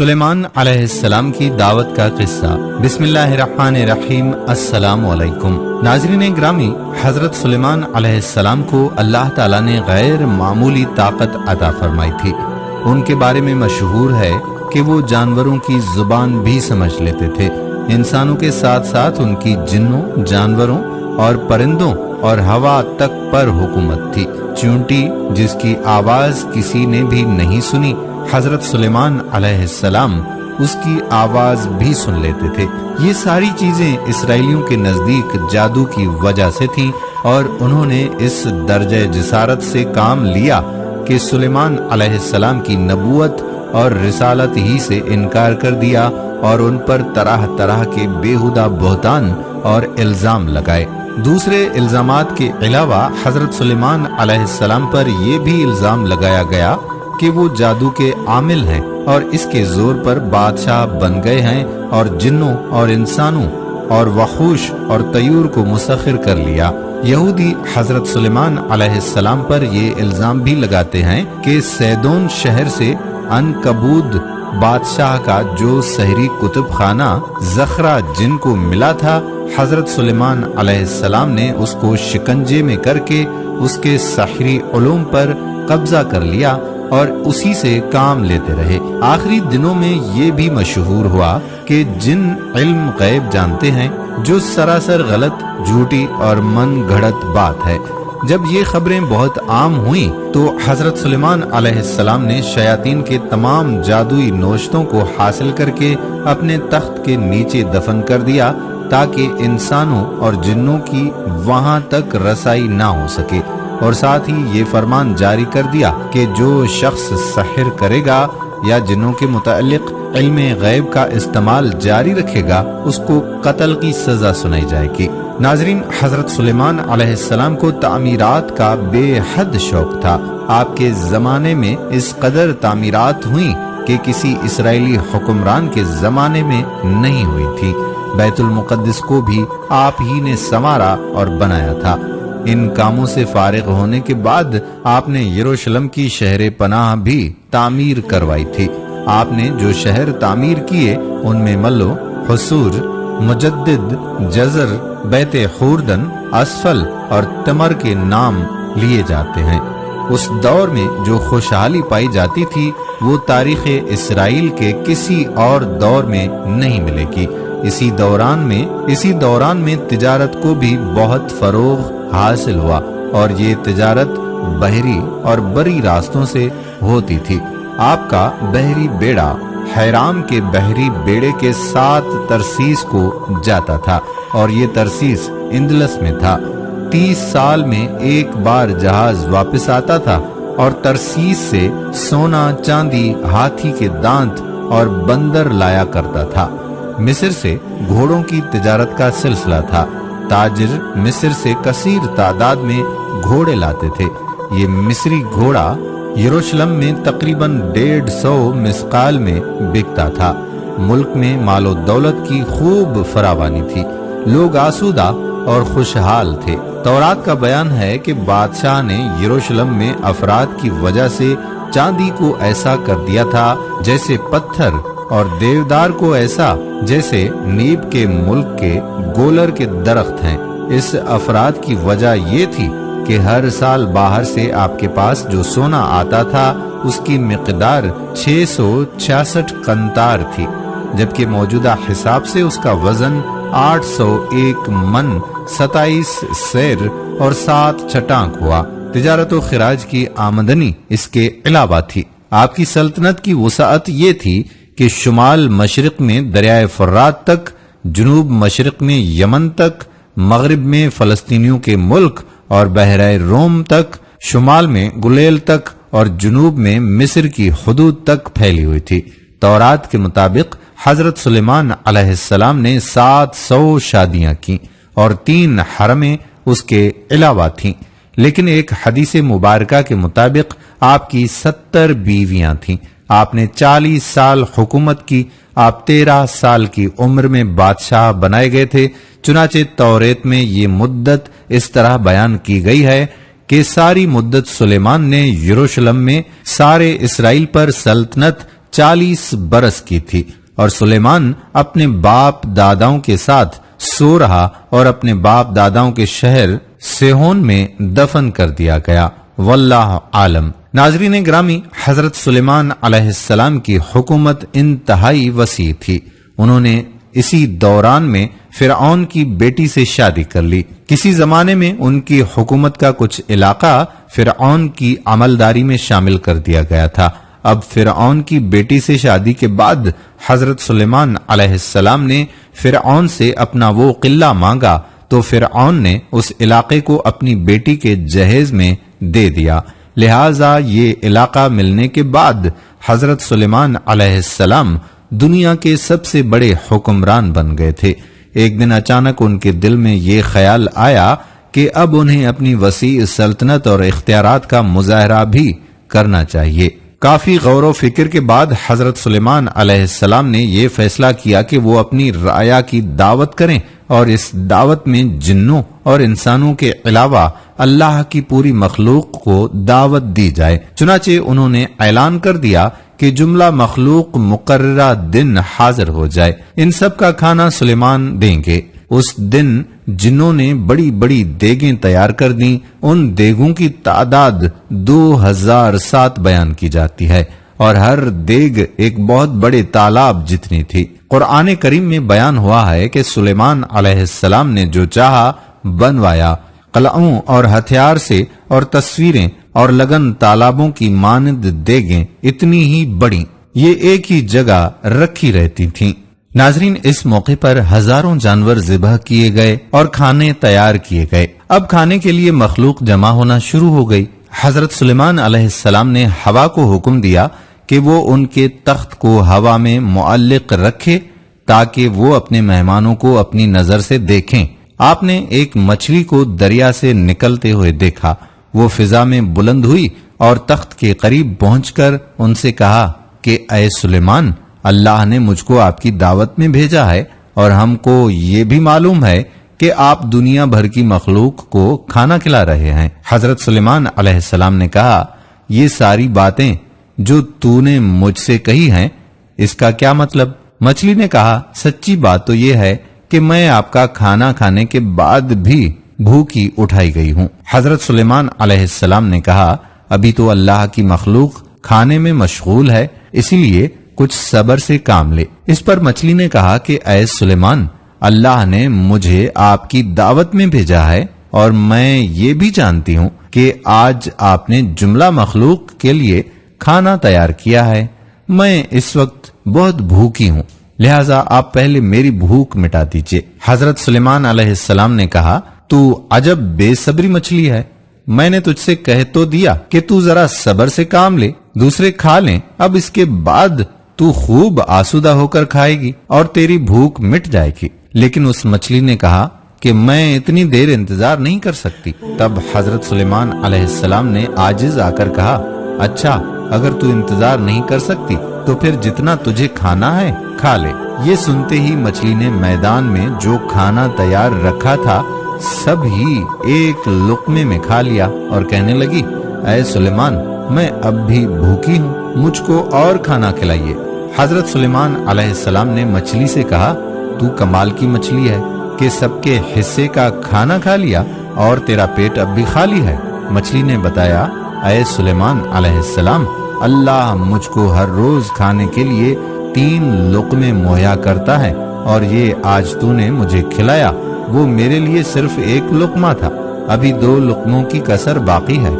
سلیمان علیہ السلام کی دعوت کا قصہ۔ بسم اللہ الرحمن الرحیم۔ السلام علیکم ناظرین گرامی، حضرت سلیمان علیہ السلام کو اللہ تعالیٰ نے غیر معمولی طاقت عطا فرمائی تھی۔ ان کے بارے میں مشہور ہے کہ وہ جانوروں کی زبان بھی سمجھ لیتے تھے۔ انسانوں کے ساتھ ساتھ ان کی جنوں، جانوروں اور پرندوں اور ہوا تک پر حکومت تھی۔ چونٹی جس کی آواز کسی نے بھی نہیں سنی، حضرت سلیمان علیہ السلام اس کی آواز بھی سن لیتے تھے۔ یہ ساری چیزیں اسرائیلیوں کے نزدیک جادو کی وجہ سے تھی، اور انہوں نے اس درجہ جسارت سے کام لیا کہ سلیمان علیہ السلام کی نبوت اور رسالت ہی سے انکار کر دیا، اور ان پر طرح طرح کے بےہودہ بہتان اور الزام لگائے۔ دوسرے الزامات کے علاوہ حضرت سلیمان علیہ السلام پر یہ بھی الزام لگایا گیا کہ وہ جادو کے عامل ہیں اور اس کے زور پر بادشاہ بن گئے ہیں، اور جنوں اور انسانوں اور وحوش اور طیور کو مسخر کر لیا۔ یہودی حضرت سلیمان علیہ السلام پر یہ الزام بھی لگاتے ہیں کہ سیدون شہر سے عنکبوت بادشاہ کا جو سحری کتب خانہ زخرہ جن کو ملا تھا، حضرت سلیمان علیہ السلام نے اس کو شکنجے میں کر کے اس کے سحری علوم پر قبضہ کر لیا اور اسی سے کام لیتے رہے۔ آخری دنوں میں یہ بھی مشہور ہوا کہ جن علم غیب جانتے ہیں، جو سراسر غلط، جھوٹی اور من گھڑت بات ہے۔ جب یہ خبریں بہت عام ہوئیں تو حضرت سلیمان علیہ السلام نے شیاطین کے تمام جادوئی نوشتوں کو حاصل کر کے اپنے تخت کے نیچے دفن کر دیا، تاکہ انسانوں اور جنوں کی وہاں تک رسائی نہ ہو سکے، اور ساتھ ہی یہ فرمان جاری کر دیا کہ جو شخص سحر کرے گا یا جنوں کے متعلق علم غیب کا استعمال جاری رکھے گا، اس کو قتل کی سزا سنائی جائے گی۔ ناظرین، حضرت سلیمان علیہ السلام کو تعمیرات کا بے حد شوق تھا۔ آپ کے زمانے میں اس قدر تعمیرات ہوئیں کہ کسی اسرائیلی حکمران کے زمانے میں نہیں ہوئی تھی۔ بیت المقدس کو بھی آپ ہی نے سنوارا اور بنایا تھا۔ ان کاموں سے فارغ ہونے کے بعد آپ نے یروشلم کی شہر پناہ بھی تعمیر کروائی تھی۔ آپ نے جو شہر تعمیر کیے ان میں ملو، حصور، مجدد، جزر، بیت خوردن، اسفل اور تمر کے نام لیے جاتے ہیں۔ اس دور میں جو خوشحالی پائی جاتی تھی وہ تاریخ اسرائیل کے کسی اور دور میں نہیں ملے گی۔ اسی دوران میں تجارت کو بھی بہت فروغ حاصل ہوا، اور یہ تجارت بحری اور بری راستوں سے ہوتی تھی۔ آپ کا بحری بیڑا حیرام کے بحری بیڑے کے ساتھ ترسیس کو جاتا تھا، اور یہ ترسیس اندلس میں تھا۔ 30 سال میں ایک بار جہاز واپس آتا تھا، اور ترسیس سے سونا، چاندی، ہاتھی کے دانت اور بندر لایا کرتا تھا۔ مصر سے گھوڑوں کی تجارت کا سلسلہ تھا۔ تاجر مصر سے کثیر تعداد میں گھوڑے لاتے تھے۔ یہ مصری گھوڑا یروشلم میں تقریباً 150 مسقال میں بکتا تھا۔ ملک میں مال و دولت کی خوب فراوانی تھی، لوگ آسودہ اور خوشحال تھے۔ تورات کا بیان ہے کہ بادشاہ نے یروشلم میں افراد کی وجہ سے چاندی کو ایسا کر دیا تھا جیسے پتھر، اور دیودار کو ایسا جیسے نیب کے ملک کے گولر کے درخت ہیں۔ اس افراد کی وجہ یہ تھی کہ ہر سال باہر سے آپ کے پاس جو سونا آتا تھا اس کی مقدار 666 قنطار تھی، جبکہ موجودہ حساب سے اس کا وزن 801 من 27 سیر اور 7 چٹانک ہوا۔ تجارت و خراج کی آمدنی اس کے علاوہ تھی۔ آپ کی سلطنت کی وسعت یہ تھی کہ شمال مشرق میں دریائے فرات تک، جنوب مشرق میں یمن تک، مغرب میں فلسطینیوں کے ملک اور بحیرہ روم تک، شمال میں گلیل تک اور جنوب میں مصر کی حدود تک پھیلی ہوئی تھی۔ تورات کے مطابق حضرت سلیمان علیہ السلام نے 700 شادیاں کی، اور 3 حرمیں اس کے علاوہ تھیں، لیکن ایک حدیث مبارکہ کے مطابق آپ کی 70 بیویاں تھیں۔ آپ نے 40 سال حکومت کی۔ آپ 13 سال کی عمر میں بادشاہ بنائے گئے تھے۔ چنانچہ توریت میں یہ مدت اس طرح بیان کی گئی ہے کہ ساری مدت سلیمان نے یروشلم میں سارے اسرائیل پر سلطنت 40 برس کی تھی، اور سلیمان اپنے باپ داداؤں کے ساتھ سو رہا اور اپنے باپ داداؤں کے شہر سیہون میں دفن کر دیا گیا۔ واللہ عالم۔ ناظرین گرامی، حضرت سلیمان علیہ السلام کی حکومت انتہائی وسیع تھی۔ انہوں نے اسی دوران میں فرعون کی بیٹی سے شادی کر لی۔ کسی زمانے میں ان کی حکومت کا کچھ علاقہ فرعون کی عملداری میں شامل کر دیا گیا تھا۔ اب فرعون کی بیٹی سے شادی کے بعد حضرت سلیمان علیہ السلام نے فرعون سے اپنا وہ قلعہ مانگا تو فرعون نے اس علاقے کو اپنی بیٹی کے جہیز میں دے دیا۔ لہٰذا یہ علاقہ ملنے کے بعد حضرت سلیمان علیہ السلام دنیا کے سب سے بڑے حکمران بن گئے تھے۔ ایک دن اچانک ان کے دل میں یہ خیال آیا کہ اب انہیں اپنی وسیع سلطنت اور اختیارات کا مظاہرہ بھی کرنا چاہیے۔ کافی غور و فکر کے بعد حضرت سلیمان علیہ السلام نے یہ فیصلہ کیا کہ وہ اپنی رعایا کی دعوت کریں اور اس دعوت میں جنوں اور انسانوں کے علاوہ اللہ کی پوری مخلوق کو دعوت دی جائے۔ چنانچہ انہوں نے اعلان کر دیا کہ جملہ مخلوق مقررہ دن حاضر ہو جائے، ان سب کا کھانا سلیمان دیں گے۔ اس دن جنوں نے بڑی بڑی دیگیں تیار کر دیں۔ ان دیگوں کی تعداد 2007 بیان کی جاتی ہے اور ہر دیگ ایک بہت بڑے تالاب جتنی تھی۔ قرآن کریم میں بیان ہوا ہے کہ سلیمان علیہ السلام نے جو چاہا بنوایا، قلعوں اور ہتھیار سے، اور تصویریں اور لگن تالابوں کی مانند دیگیں اتنی ہی بڑی یہ ایک ہی جگہ رکھی رہتی تھیں۔ ناظرین، اس موقع پر ہزاروں جانور ذبح کیے گئے اور کھانے تیار کیے گئے۔ اب کھانے کے لیے مخلوق جمع ہونا شروع ہو گئی۔ حضرت سلیمان علیہ السلام نے ہوا کو حکم دیا کہ وہ ان کے تخت کو ہوا میں معلق رکھے تاکہ وہ اپنے مہمانوں کو اپنی نظر سے دیکھیں۔ آپ نے ایک مچھلی کو دریا سے نکلتے ہوئے دیکھا۔ وہ فضا میں بلند ہوئی اور تخت کے قریب پہنچ کر ان سے کہا کہ اے سلیمان، اللہ نے مجھ کو آپ کی دعوت میں بھیجا ہے اور ہم کو یہ بھی معلوم ہے کہ آپ دنیا بھر کی مخلوق کو کھانا کھلا رہے ہیں۔ حضرت سلیمان علیہ السلام نے کہا، یہ ساری باتیں جو تو نے مجھ سے کہی ہیں، اس کا کیا مطلب؟ مچھلی نے کہا، سچی بات تو یہ ہے کہ میں آپ کا کھانا کھانے کے بعد بھی بھوکی اٹھائی گئی ہوں۔ حضرت سلیمان علیہ السلام نے کہا، ابھی تو اللہ کی مخلوق کھانے میں مشغول ہے، اسی لیے کچھ صبر سے کام لے۔ اس پر مچھلی نے کہا کہ اے سلیمان، اللہ نے مجھے آپ کی دعوت میں بھیجا ہے اور میں یہ بھی جانتی ہوں کہ آج آپ نے جملہ مخلوق کے لیے کھانا تیار کیا ہے۔ میں اس وقت بہت بھوکی ہوں، لہٰذا آپ پہلے میری بھوک مٹا دیجئے۔ حضرت سلیمان علیہ السلام نے کہا، تو عجب بے صبری مچھلی ہے، میں نے تجھ سے کہہ تو دیا کہ تو ذرا صبر سے کام لے، دوسرے کھا لیں، اب اس کے بعد تو خوب آسودہ ہو کر کھائے گی اور تیری بھوک مٹ جائے گی۔ لیکن اس مچھلی نے کہا کہ میں اتنی دیر انتظار نہیں کر سکتی۔ تب حضرت سلیمان علیہ السلام نے عاجز آ کر کہا، اچھا اگر تو انتظار نہیں کر سکتی تو پھر جتنا تجھے کھانا ہے کھا لے۔ یہ سنتے ہی مچھلی نے میدان میں جو کھانا تیار رکھا تھا سب ہی ایک لقمے میں کھا لیا اور کہنے لگی، اے سلیمان، میں اب بھی بھوکی ہوں، مجھ کو اور کھانا کھلائیے۔ حضرت سلیمان علیہ السلام نے مچھلی سے کہا، تو کمال کی مچھلی ہے کہ سب کے حصے کا کھانا کھا لیا اور تیرا پیٹ اب بھی خالی ہے۔ مچھلی نے بتایا، اے سلیمان علیہ السلام، اللہ مجھ کو ہر روز کھانے کے لیے 3 لقمے مہیا کرتا ہے اور یہ آج تو نے مجھے کھلایا وہ میرے لیے صرف 1 لقمہ تھا، ابھی 2 لقموں کی کسر باقی ہے،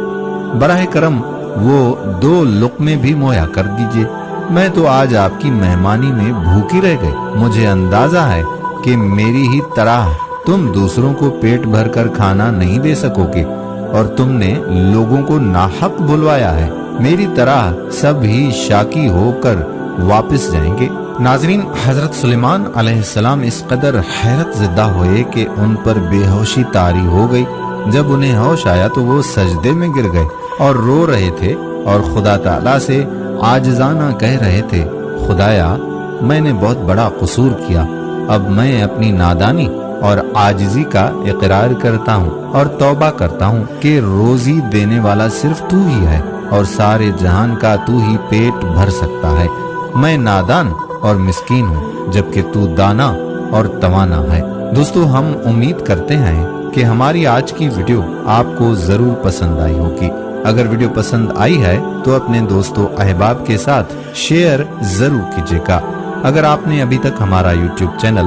براہ کرم وہ 2 لقمے بھی مہیا کر دیجئے۔ میں تو آج آپ کی مہمانی میں بھوکی رہ گئی، مجھے اندازہ ہے کہ میری ہی طرح تم دوسروں کو پیٹ بھر کر کھانا نہیں دے سکو گے اور تم نے لوگوں کو ناحق بلوایا ہے، میری طرح سب ہی شاکی ہو کر واپس جائیں گے۔ ناظرین، حضرت سلیمان علیہ السلام اس قدر حیرت زدہ ہوئے کہ ان پر بے ہوشی طاری ہو گئی۔ جب انہیں ہوش آیا تو وہ سجدے میں گر گئے اور رو رہے تھے اور خدا تعالیٰ سے عاجزانہ کہہ رہے تھے، خدایا میں نے بہت بڑا قصور کیا، اب میں اپنی نادانی اور عاجزی کا اقرار کرتا ہوں اور توبہ کرتا ہوں کہ روزی دینے والا صرف تو ہی ہے اور سارے جہان کا تو ہی پیٹ بھر سکتا ہے۔ میں نادان اور مسکین ہوں جبکہ تو دانا اور توانا ہے۔ دوستو ہم امید کرتے ہیں کہ ہماری آج کی ویڈیو آپ کو ضرور پسند آئی ہوگی۔ اگر ویڈیو پسند آئی ہے تو اپنے دوستوں احباب کے ساتھ شیئر ضرور کیجیے گا۔ اگر آپ نے ابھی تک ہمارا یوٹیوب چینل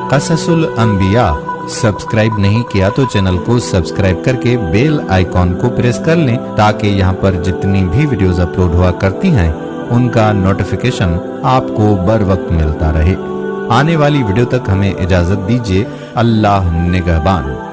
قصص الانبیاء سبسکرائب نہیں کیا تو چینل کو سبسکرائب کر کے بیل آئیکن کو پریس کر لیں تاکہ یہاں پر جتنی بھی ویڈیوز اپلوڈ ہوا کرتی ہیں ان کا نوٹیفیکیشن آپ کو بر وقت ملتا رہے۔ آنے والی ویڈیو تک ہمیں اجازت دیجیے۔ اللہ نگہبان۔